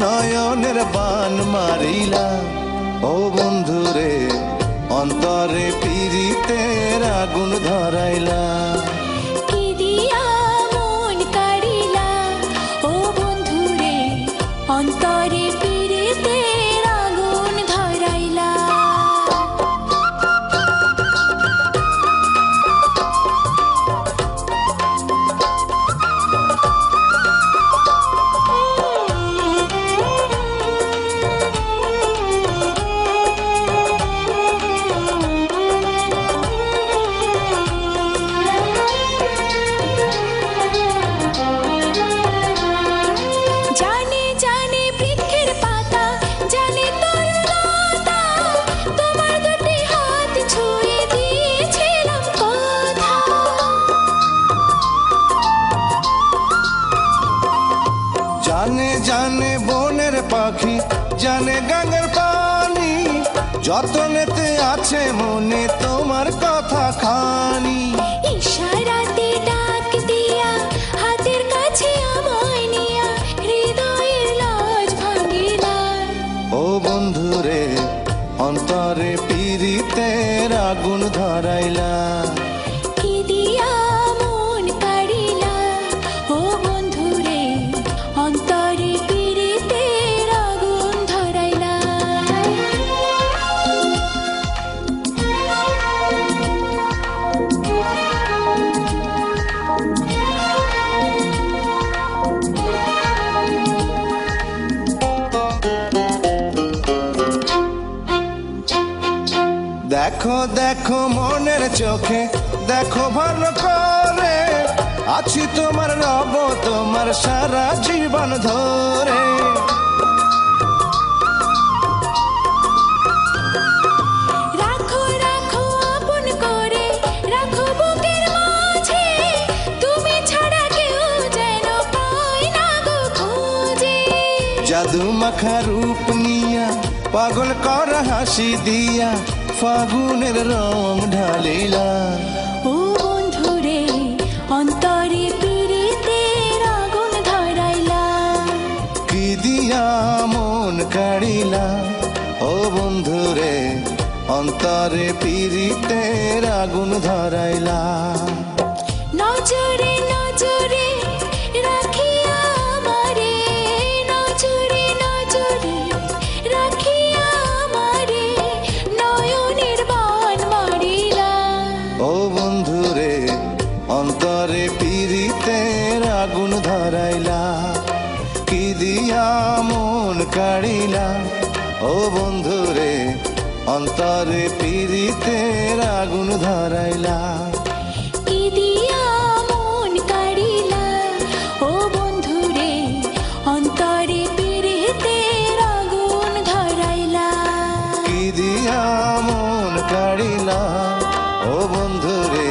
নয়নের বান মারিলা। ও বন্ধুরে অন্তরে পীড়িতের আগুন ধরাইলা। কি দিয়া মন কাড়িলা ও বন্ধুরে অন্তরে পীড়িতের আগুন ধরাইলা। জানে জানে বনের পাখি জানে গাঙ্গের পানি, যতনেতে আছে মনে তোমার কথা খানি। ইশারাতে ডাক দিয়া হাতের কাছে আমায় নিয়া হৃদয়ের লাজ ভাঙিলা। ও বন্ধুরে অন্তরে পীড়িতের আগুন ধরাইলা। কি দিয়া মন কাড়িলা ও বন্ধুরে অন্তরে পীড়িতের আগুন ধরাইলা। দেখো দেখো মনের চোখে দেখো ভালো করে, আছি তোমার রব তোমার সারা জীবন ধরে। রাখো রাখো আপন করে রাখো বুকের মাঝে, তুমি ছাড়া কেউ যেন পায় না গো খোঁজে। জাদু মাখা রূপ নিয়া পাগল কর হাসি দিয়া ফাগুনের রং ঢালিলা। ও বন্ধুরে অন্তরে পীড়িতের আগুন ধরাইলা। কি দিয়া মন কাড়িলা। ও বন্ধুরে অন্তরে পীড়িতের আগুন ধরাইলা। নজরে নজরে রাখিয়া আমারে, নজরে নজরে রাখিয়া আমারে নয়নের বান মারিলা। ও বন্ধুরে অন্তরে পীড়িতের আগুন ধরাইলা। কি দিয়া মন কাড়িলা। ও বন্ধুরে অন্তরে পীড়িতের আগুন ধরাইলা। কি দিয়া মন কাড়িলা ও বন্ধুরে অন্তরে পীড়িতের আগুন ধরাইলা। কি দিয়া মন কাড়িলা। ও বন্ধুরে